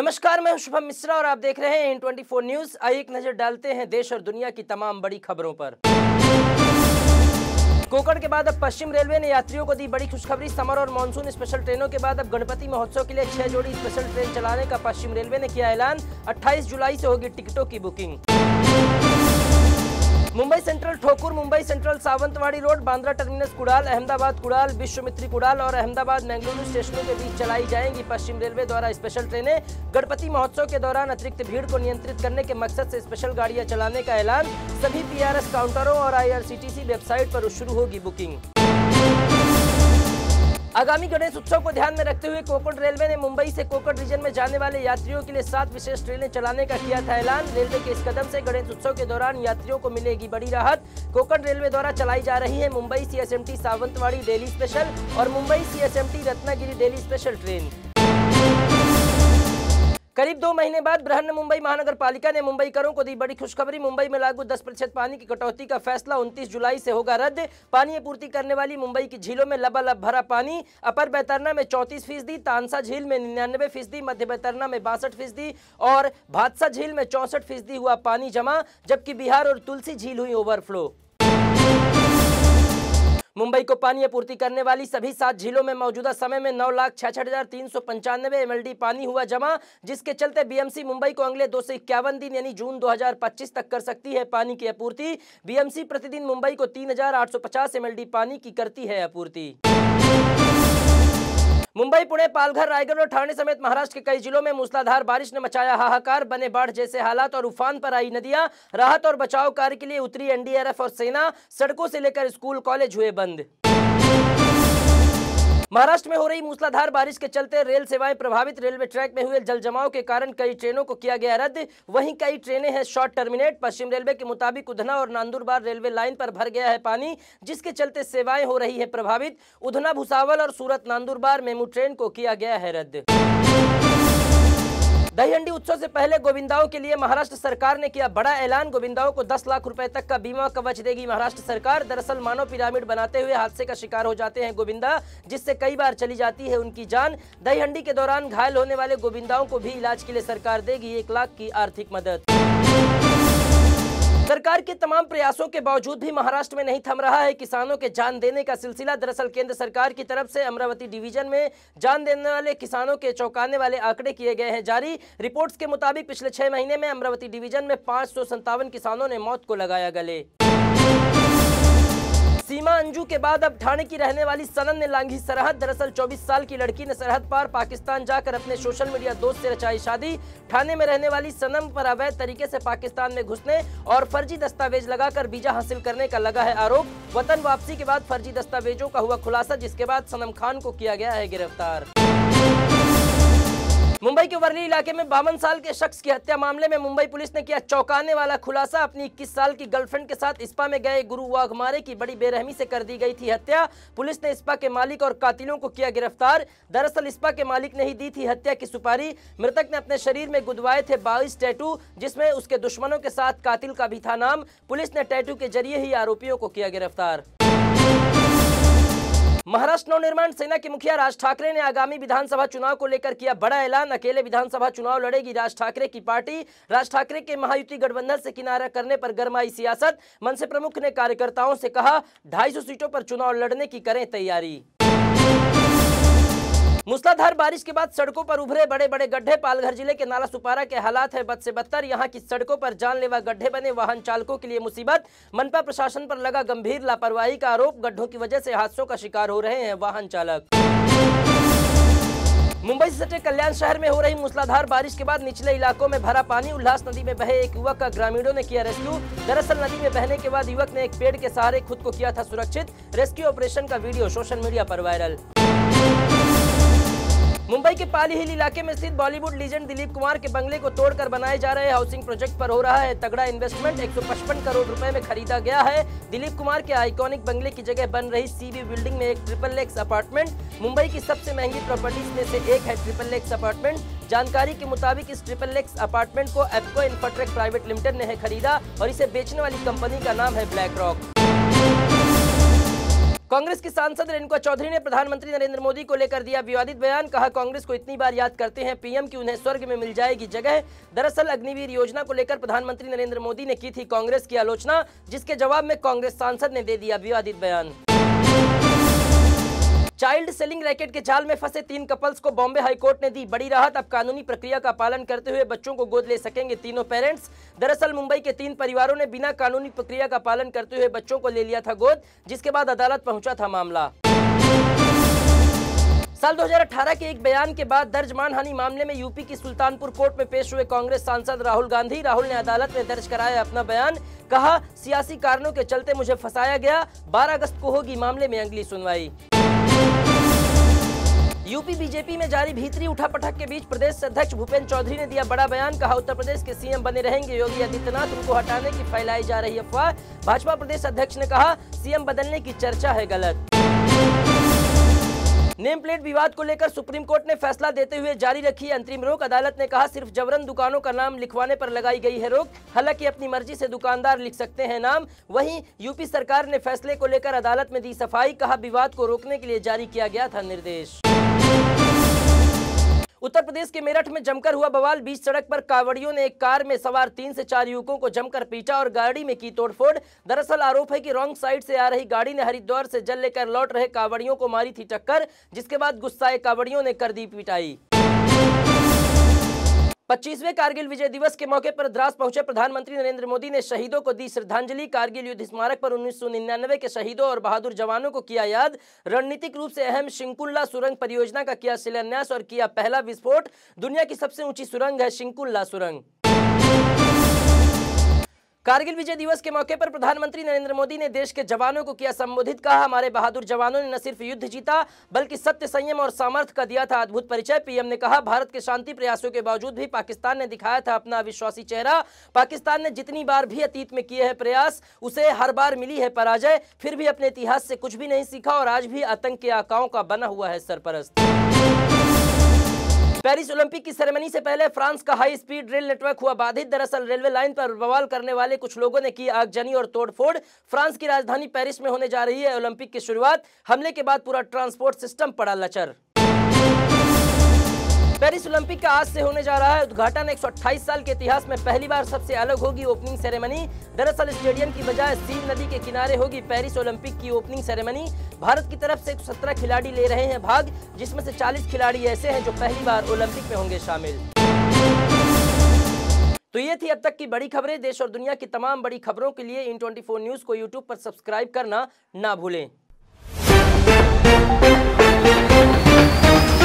नमस्कार, मैं हूं शुभम मिश्रा और आप देख रहे हैं N24 न्यूज। आइए एक नजर डालते हैं देश और दुनिया की तमाम बड़ी खबरों पर। कोकण के बाद अब पश्चिम रेलवे ने यात्रियों को दी बड़ी खुशखबरी। समर और मानसून स्पेशल ट्रेनों के बाद अब गणपति महोत्सव के लिए 6 जोड़ी स्पेशल ट्रेन चलाने का पश्चिम रेलवे ने किया ऐलान। 28 जुलाई से होगी टिकटों की booking. Mumbai central Thokur, Mumbai central Sawantwadi road, Bandra terminus Kudal, Ahmedabad Kudal, Vishwamitri Kudal और अहमदाबाद मैंगलुरु स्टेशनों के बीच चलाई जाएंगी पश्चिम रेलवे द्वारा स्पेशल ट्रेनें। गणपति महोत्सव के दौरान अतिरिक्त भीड़ को नियंत्रित करने के मकसद से स्पेशल गाड़ियां चलाने का ऐलान। सभी PRS काउंटरों और IRCTC वेबसाइट पर शुरू होगी बुकिंग। आगामी गणेश उत्सव को ध्यान में रखते हुए कोकण रेलवे ने मुंबई से कोकण रीजन में जाने वाले यात्रियों के लिए 7 विशेष ट्रेनें चलाने का किया था ऐलान। रेलवे के इस कदम से गणेश उत्सव के दौरान यात्रियों को मिलेगी बड़ी राहत। कोकण रेलवे द्वारा चलाई जा रही है Mumbai CSMT Sawantwadi daily special और Mumbai CSMT Ratnagiri daily special train. करीब 2 महीने बाद बृहन मुंबई महानगर पालिका ने मुंबईकरों को दी बड़ी खुशखबरी। मुंबई में लागू 10% पानी की कटौती का फैसला 29 जुलाई से होगा रद्द। पानी आपूर्ति करने वाली मुंबई की झीलों में लबालब भरा पानी। अपर बैतरना में 34%, तानसा झील में 99%, मध्य बैतरना में 62% और भादसा झील में 64% हुआ पानी जमा, जबकि बिहार और तुलसी झील हुई ओवरफ्लो। मुंबई को पानी आपूर्ति करने वाली सभी 7 झीलों में मौजूदा समय में 9,66,395 MLD पानी हुआ जमा, जिसके चलते BMC मुंबई को अगले 2 से 51 दिन यानी जून 2025 तक कर सकती है पानी की आपूर्ति। BMC प्रतिदिन मुंबई को 3,850 MLD पानी की करती है आपूर्ति। मुंबई, पुणे, पालघर, रायगढ़ और ठाणे समेत महाराष्ट्र के कई जिलों में मूसलाधार बारिश ने मचाया हाहाकार। बने बाढ़ जैसे हालात और उफान पर आई नदियां। राहत और बचाव कार्य के लिए उतरी NDRF और सेना। सड़कों से लेकर स्कूल कॉलेज हुए बंद। महाराष्ट्र में हो रही मूसलाधार बारिश के चलते रेल सेवाएं प्रभावित। रेलवे ट्रैक में हुए जल जमाव के कारण कई ट्रेनों को किया गया रद्द। वहीं कई ट्रेनें हैं शॉर्ट टर्मिनेट। पश्चिम रेलवे के मुताबिक उधना और नांदुरबार रेलवे लाइन पर भर गया है पानी, जिसके चलते सेवाएं हो रही है प्रभावित। उधना भुसावल और सूरत नांदुरबार मेमू ट्रेन को किया गया है रद्द। दहीहंडी उत्सव से पहले गोविंदाओं के लिए महाराष्ट्र सरकार ने किया बड़ा ऐलान। गोविंदाओं को 10 लाख रुपए तक का बीमा कवच देगी महाराष्ट्र सरकार। दरअसल मानव पिरामिड बनाते हुए हादसे का शिकार हो जाते हैं गोविंदा, जिससे कई बार चली जाती है उनकी जान। दहीहंडी के दौरान घायल होने वाले गोविंदाओं को भी इलाज के लिए सरकार देगी 1 लाख की आर्थिक मदद। सरकार के तमाम प्रयासों के बावजूद भी महाराष्ट्र में नहीं थम रहा है किसानों के जान देने का सिलसिला। दरअसल केंद्र सरकार की तरफ से अमरावती डिवीजन में जान देने वाले किसानों के चौंकाने वाले आंकड़े किए गए हैं जारी। रिपोर्ट्स के मुताबिक पिछले 6 महीने में अमरावती डिवीजन में 557 किसानों ने मौत को लगाया गले। सीमा अंजू के बाद अब ठाणे की रहने वाली सनम ने लांघी सरहद। दरअसल 24 साल की लड़की ने सरहद पार पाकिस्तान जाकर अपने सोशल मीडिया दोस्त से रचाई शादी। ठाणे में रहने वाली सनम पर अवैध तरीके से पाकिस्तान में घुसने और फर्जी दस्तावेज लगाकर वीजा हासिल करने का लगा है आरोप। वतन वापसी के बाद फर्जी दस्तावेजों का हुआ खुलासा, जिसके बाद सनम खान को किया गया है गिरफ्तार। मुंबई के वर्ली इलाके में 52 साल के शख्स की हत्या मामले में मुंबई पुलिस ने किया चौंकाने वाला खुलासा। अपनी 21 साल की गर्लफ्रेंड के साथ स्पा में गए गुरु वाघमारे की बड़ी बेरहमी से कर दी गई थी हत्या। पुलिस ने स्पा के मालिक और कातिलों को किया गिरफ्तार। दरअसल स्पा के मालिक ने ही दी थी हत्या की सुपारी। मृतक ने अपने शरीर में गुदवाए थे 22 टैटू, जिसमें उसके दुश्मनों के साथ कातिल का भी था नाम। पुलिस ने टैटू के जरिए ही आरोपियों को किया गिरफ्तार। महाराष्ट्र नवनिर्माण सेना के मुखिया राज ठाकरे ने आगामी विधानसभा चुनाव को लेकर किया बड़ा ऐलान। अकेले विधानसभा चुनाव लड़ेगी राज ठाकरे की पार्टी। राज ठाकरे के महायुति गठबंधन से किनारा करने पर गरमाई सियासत। मनसे प्रमुख ने कार्यकर्ताओं से कहा 250 सीटों पर चुनाव लड़ने की करें तैयारी। मूसलाधार बारिश के बाद सड़कों पर उभरे बड़े बड़े गड्ढे। पालघर जिले के नाला सुपारा के हालात है बद से बदतर। यहां की सड़कों पर जानलेवा गड्ढे बने, वाहन चालकों के लिए मुसीबत। मनपा प्रशासन पर लगा गंभीर लापरवाही का आरोप। गड्ढों की वजह से हादसों का शिकार हो रहे हैं वाहन चालक। मुंबई से सटे कल्याण शहर में हो रही मूसलाधार बारिश के बाद निचले इलाकों में भरा पानी। उल्लास नदी में बहे एक युवक का ग्रामीणों ने किया रेस्क्यू। दरअसल नदी में बहने के बाद युवक ने एक पेड़ के सहारे खुद को किया था सुरक्षित। रेस्क्यू ऑपरेशन का वीडियो सोशल मीडिया पर वायरल। मुंबई के पाली हिल इलाके में स्थित बॉलीवुड लीजेंड दिलीप कुमार के बंगले को तोड़कर बनाए जा रहे हाउसिंग प्रोजेक्ट पर हो रहा है तगड़ा इन्वेस्टमेंट। 155 करोड़ रुपए में खरीदा गया है। दिलीप कुमार के आइकॉनिक बंगले की जगह बन रही CB बिल्डिंग में एक XXX अपार्टमेंट मुंबई की सबसे महंगी प्रॉपर्टीज में से एक है XXX अपार्टमेंट। जानकारी के मुताबिक इस XXX अपार्टमेंट को एप्को इंफ्राटेक प्राइवेट लिमिटेड ने खरीदा और इसे बेचने वाली कंपनी का नाम है ब्लैक रॉक। कांग्रेस की सांसद रेणुका चौधरी ने प्रधानमंत्री नरेंद्र मोदी को लेकर दिया विवादित बयान। कहा, कांग्रेस को इतनी बार याद करते हैं पीएम कि उन्हें स्वर्ग में मिल जाएगी जगह। दरअसल अग्निवीर योजना को लेकर प्रधानमंत्री नरेंद्र मोदी ने की थी कांग्रेस की आलोचना, जिसके जवाब में कांग्रेस सांसद ने दे दिया विवादित बयान। चाइल्ड सेलिंग रैकेट के जाल में फंसे 3 कपल्स को बॉम्बे हाईकोर्ट ने दी बड़ी राहत। अब कानूनी प्रक्रिया का पालन करते हुए बच्चों को गोद ले सकेंगे तीनों पेरेंट्स। दरअसल मुंबई के 3 परिवारों ने बिना कानूनी प्रक्रिया का पालन करते हुए बच्चों को ले लिया था गोद, जिसके बाद अदालत पहुंचा था मामला। साल 2018 के एक बयान के बाद दर्ज मानहानि मामले में यूपी की सुल्तानपुर कोर्ट में पेश हुए कांग्रेस सांसद राहुल गांधी। राहुल ने अदालत में दर्ज कराया अपना बयान। कहा, सियासी कारणों के चलते मुझे फंसाया गया। 12 अगस्त को होगी मामले में अगली सुनवाई। यूपी बीजेपी में जारी भीतरी उठापटक के बीच प्रदेश अध्यक्ष भूपेंद्र चौधरी ने दिया बड़ा बयान। कहा, उत्तर प्रदेश के सीएम बने रहेंगे योगी आदित्यनाथ, उनको हटाने की फैलाई जा रही अफवाह। भाजपा प्रदेश अध्यक्ष ने कहा, सीएम बदलने की चर्चा है गलत। नेम प्लेट विवाद को लेकर सुप्रीम कोर्ट ने फैसला देते हुए जारी रखी अंतरिम रोक। अदालत ने कहा, सिर्फ जबरन दुकानों का नाम लिखवाने पर लगाई गई है रोक। हालांकि अपनी मर्जी से दुकानदार लिख सकते हैं नाम। वहीं यूपी सरकार ने फैसले को लेकर अदालत में दी सफाई। कहा, विवाद को रोकने के लिए जारी किया गया था निर्देश। उत्तर प्रदेश के मेरठ में जमकर हुआ बवाल। बीच सड़क पर कांवड़ियों ने एक कार में सवार 3 से 4 युवकों को जमकर पीटा और गाड़ी में की तोड़फोड़। दरअसल आरोप है कि रॉन्ग साइड से आ रही गाड़ी ने हरिद्वार से जल लेकर लौट रहे कांवड़ियों को मारी थी टक्कर, जिसके बाद गुस्साए कांवड़ियों ने कर दी पिटाई। 25वें कारगिल विजय दिवस के मौके पर द्रास पहुंचे प्रधानमंत्री नरेंद्र मोदी ने शहीदों को दी श्रद्धांजलि। कारगिल युद्ध स्मारक पर 1999 के शहीदों और बहादुर जवानों को किया याद। रणनीतिक रूप से अहम शिंकुल्ला सुरंग परियोजना का किया शिलान्यास और किया पहला विस्फोट। दुनिया की सबसे ऊंची सुरंग है शिंकुल्ला सुरंग। कारगिल विजय दिवस के मौके पर प्रधानमंत्री नरेंद्र मोदी ने देश के जवानों को किया संबोधित। कहा, हमारे बहादुर जवानों ने न सिर्फ युद्ध जीता बल्कि सत्य, संयम और सामर्थ्य का दिया था अद्भुत परिचय। पीएम ने कहा, भारत के शांति प्रयासों के बावजूद भी पाकिस्तान ने दिखाया था अपना अविश्वासी चेहरा। पाकिस्तान ने जितनी बार भी अतीत में किए हैं प्रयास, उसे हर बार मिली है पराजय। फिर भी अपने इतिहास से कुछ भी नहीं सीखा और आज भी आतंक के आकाओं का बना हुआ है सरपरस्त। पेरिस ओलंपिक की सेरेमनी से पहले फ्रांस का हाई स्पीड रेल नेटवर्क हुआ बाधित। दरअसल रेलवे लाइन पर बवाल करने वाले कुछ लोगों ने की आगजनी और तोड़फोड़। फ्रांस की राजधानी पेरिस में होने जा रही है ओलंपिक की शुरुआत। हमले के बाद पूरा ट्रांसपोर्ट सिस्टम पड़ा लचर। पेरिस ओलंपिक का आज से होने जा रहा है उद्घाटन। 128 साल के इतिहास में पहली बार सबसे अलग होगी ओपनिंग सेरेमनी। दरअसल स्टेडियम की बजाय सीन नदी के किनारे होगी पेरिस ओलंपिक की ओपनिंग सेरेमनी। भारत की तरफ से 117 खिलाड़ी ले रहे हैं भाग, जिसमें से 40 खिलाड़ी ऐसे हैं जो पहली बार ओलंपिक में होंगे शामिल। तो ये थी अब तक की बड़ी खबरें। देश और दुनिया की तमाम बड़ी खबरों के लिए In24 न्यूज को यूट्यूब पर सब्सक्राइब करना ना भूलें।